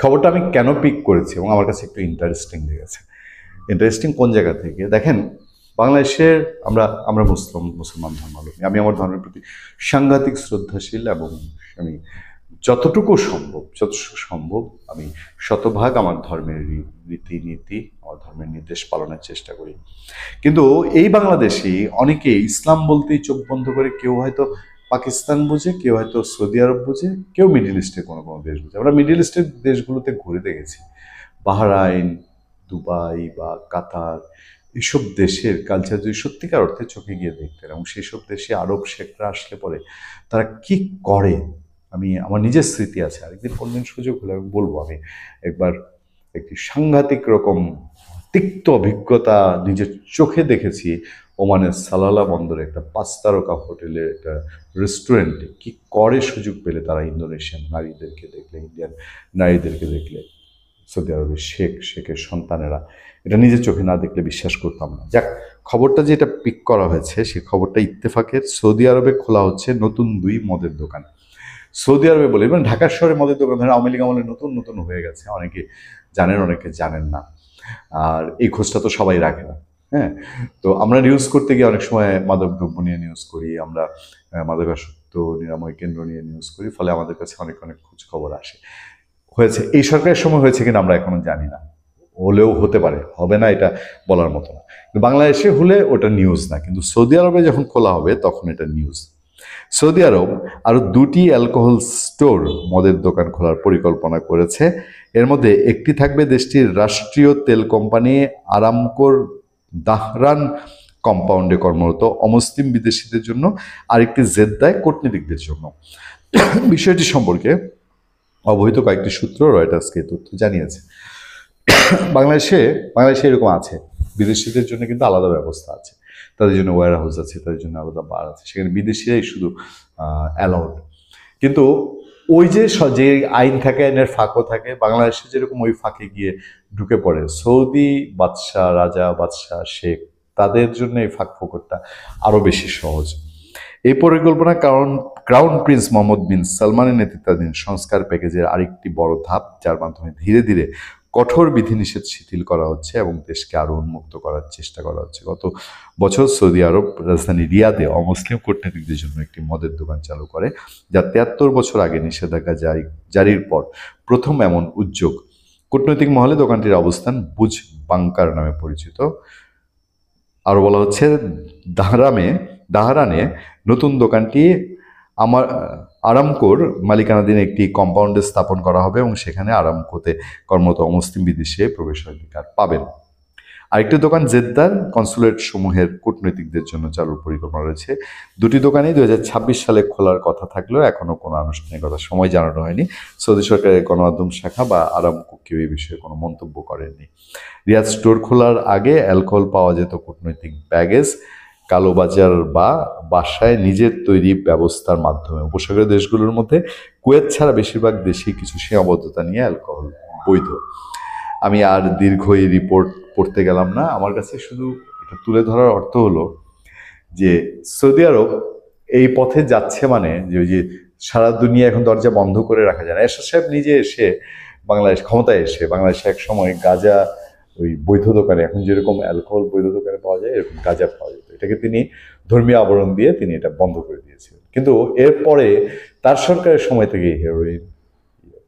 খবরটা আমি কেন পিক করেছি এবং আমার কাছে একটু ইন্টারেস্টিং লেগেছে। ইন্টারেস্টিং কোন জায়গা থেকে দেখেন, বাংলাদেশের আমরা আমরা মুসলমান ধর্মাবলম্বী। আমি আমার ধর্মের প্রতি সাংঘাতিক শ্রদ্ধাশীল এবং আমি যতটুকু সম্ভব আমি শতভাগ আমার ধর্মের রীতিনীতি, আমার ধর্মের নির্দেশ পালনের চেষ্টা করি। কিন্তু এই বাংলাদেশে অনেকে ইসলাম বলতেই চোখ বন্ধ করে, কেউ হয়তো পাকিস্তান বুঝে, কেউ হয়তো সৌদি আরব বুঝে, কেউ মিডিল ইস্টের কোনো কোনো দেশ বুঝে। আমরা মিডিল ইস্টের দেশগুলোতে ঘুরে দেখেছি, বাহরাইন, দুবাই বা কাতার, এসব দেশের কালচার যদি সত্যিকার অর্থে চোখে গিয়ে দেখতেন এবং সেই সব দেশে আরব শেখরা আসলে পরে তারা কি করে, আমি আমার নিজের স্মৃতি আছে, আরেকদিন কোনদিন সুযোগ হলে আমি বলবো। আমি একবার একটি সাংঘাতিক রকম তিক্ত অভিজ্ঞতা নিজের চোখে দেখেছি ওমানের সালালা বন্দরে একটা 5 তারকা হোটেলের একটা রেস্টুরেন্টে কি করে সুযোগ পেলে তারা ইন্দোনেশিয়ান নারীদেরকে দেখলে, ইন্ডিয়ান নারীদেরকে দেখলে, সৌদি আরবের শেখের সন্তানেরা, এটা নিজের চোখে না দেখলে বিশ্বাস করতাম না। যাক, খবরটা যেটা পিক করা হয়েছে সেই খবরটা ইত্তেফাকের। সৌদি আরবে খোলা হচ্ছে নতুন 2 মদের দোকান। সৌদি আরবে বলে, মানে ঢাকার শহরে মদের দোকান ধরেন আওয়ামী লীগ আমলে নতুন নতুন হয়ে গেছে, অনেকে জানেন অনেকে জানেন না, আর এই খোঁজটা তো সবাই রাখে না। হ্যাঁ, তো আমরা নিউজ করতে গিয়ে অনেক সময় মাদক দ্রব্য নিয়ে নিউজ করি, আমরা মাদকাসক্ত নিরাময় কেন্দ্র নিয়ে নিউজ করি, ফলে আমাদের কাছে অনেক অনেক খোঁজ খবর আসে। হয়েছে এই সরকারের সময় হয়েছে কিনা আমরা এখনো জানি না, হলেও হতে পারে, হবে না এটা বলার মতো না। কিন্তু বাংলাদেশে হলে ওটা নিউজ না, কিন্তু সৌদি আরবে যখন খোলা হবে তখন এটা নিউজ। সৌদি আরব আরো 2টি অ্যালকোহল স্টোর, মদের দোকান খোলার পরিকল্পনা করেছে। এর মধ্যে একটি থাকবে দেশটির রাষ্ট্রীয় তেল কোম্পানি আরামকোর দাহরান কম্পাউন্ডে কর্মরত অমুসলিম বিদেশিদের জন্য, আরেকটি জেদ্দায় কূটনীতিকদের জন্য। বিষয়টি সম্পর্কে অবহিত কয়েকটি সূত্র রয়টার্সকে তথ্য জানিয়েছে। বাংলাদেশে বাংলাদেশে এরকম আছে, বিদেশিদের জন্য কিন্তু আলাদা ব্যবস্থা আছে, তাদের জন্য ওয়্যার হাউস আছে, তাদের জন্য আলাদা বার আছে, সেখানে বিদেশিরাই শুধু অ্যালাউড। কিন্তু ওই যে যে আইন থাকে, আইনের ফাঁকও থাকে, বাংলাদেশে যেরকম ওই ফাঁকে গিয়ে ঢুকে পড়ে সৌদি বাদশাহ, রাজা, বাদশাহ, শেখ, তাদের জন্য এই ফাঁক ফোকরটা আরো বেশি সহজ। এই পরিকল্পনার কারণ ক্রাউন প্রিন্স মোহাম্মদ বিন সালমানের নেতৃত্বাধীন সংস্কার প্যাকেজের আরেকটি বড় ধাপ, যার মাধ্যমে ধীরে ধীরে কঠোর বিধিনিষেধ শিথিল করা হচ্ছে এবং দেশকে আরো উন্মুক্ত করার চেষ্টা করা হচ্ছে। গত বছর সৌদি আরব রাজধানী রিয়াদে অমুসলিম কূটনীতিকদের জন্য একটি মদের দোকান চালু করে, যা 73 বছর আগে নিষেধাজ্ঞা জারির পর প্রথম এমন উদ্যোগ। কূটনৈতিক মহলে দোকানটির অবস্থান বুজ বাংকার নামে পরিচিত। আরও বলা হচ্ছে, দাহরানে নতুন দোকানটি আমার আরামকোর মালিকানাধীন একটি কম্পাউন্ডে স্থাপন করা হবে এবং সেখানে আরামকোতে কর্মরত অমুসলিম বিদেশি প্রবেশাধিকার পাবেন। আরেকটি দোকান জেদ্দার কনসুলেট সমূহের কূটনৈতিকদের জন্য চালুর পরিকল্পনা রয়েছে। 2টি দোকানই 2026 সালে খোলার কথা থাকলেও এখনো কোনো আনুষ্ঠানিকতা সময় জানানো হয়নি। সৌদি সরকারের গণমাধ্যম শাখা বা আরামকো কেউ এই বিষয়ে কোনো মন্তব্য করেননি। রিয়াদ স্টোর খোলার আগে অ্যালকোহল পাওয়া যেত কূটনৈতিক ব্যাগেজ, কালোবাজার বা বাসায় নিজের তৈরি ব্যবস্থার মাধ্যমে। উপসাগরীয় দেশগুলোর মধ্যে কুয়েত ছাড়া বেশিরভাগ দেশেই কিছু সীমাবদ্ধতা নিয়ে অ্যালকোহল বৈধ। আমি আর দীর্ঘ এই রিপোর্ট পড়তে গেলাম না, আমার কাছে শুধু এটা তুলে ধরার অর্থ হলো যে সৌদি আরব এই পথে যাচ্ছে, মানে যে ওই যে সারা দুনিয়া এখন দরজা বন্ধ করে রাখা যায় না। এরশাদ সাহেব নিজে এসে বাংলাদেশ ক্ষমতায় এসে বাংলাদেশে এক সময় গাঁজা ওই বৈধ দোকানে, এখন যেরকম অ্যালকোহল বৈধ দোকানে পাওয়া যায় এরকম গাঁজা পাওয়া যেত, এটাকে তিনি ধর্মীয় আবরণ দিয়ে তিনি এটা বন্ধ করে দিয়েছিলেন। কিন্তু এরপরে তার সরকারের সময় থেকে হেরোইন,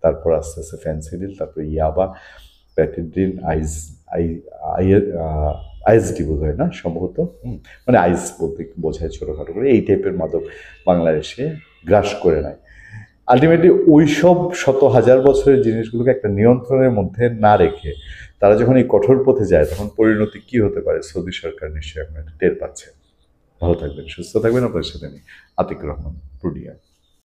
তারপর আস্তে আস্তে ফ্যান্সিডিল, তারপর ইয়াবা, প্যাটিডিন, আইএসডি বোধ হয় না সম্ভবত, মানে আইস বলতে বোঝায় ছোটোখাটো করে, এই টাইপের মাদক বাংলাদেশে গ্রাস করে নেয়। আলটিমেটলি ওই সব শত হাজার বছরের জিনিসগুলোকে একটা নিয়ন্ত্রণের মধ্যে না রেখে তারা যখন এই কঠোর পথে যায় তখন পরিণতি কি হতে পারে সৌদি সরকার নিশ্চয়ই এখন এটা টের পাচ্ছে। ভালো থাকবেন, সুস্থ থাকবেন। আপনার সাথে আমি আতিক রহমান, পুরুলিয়া।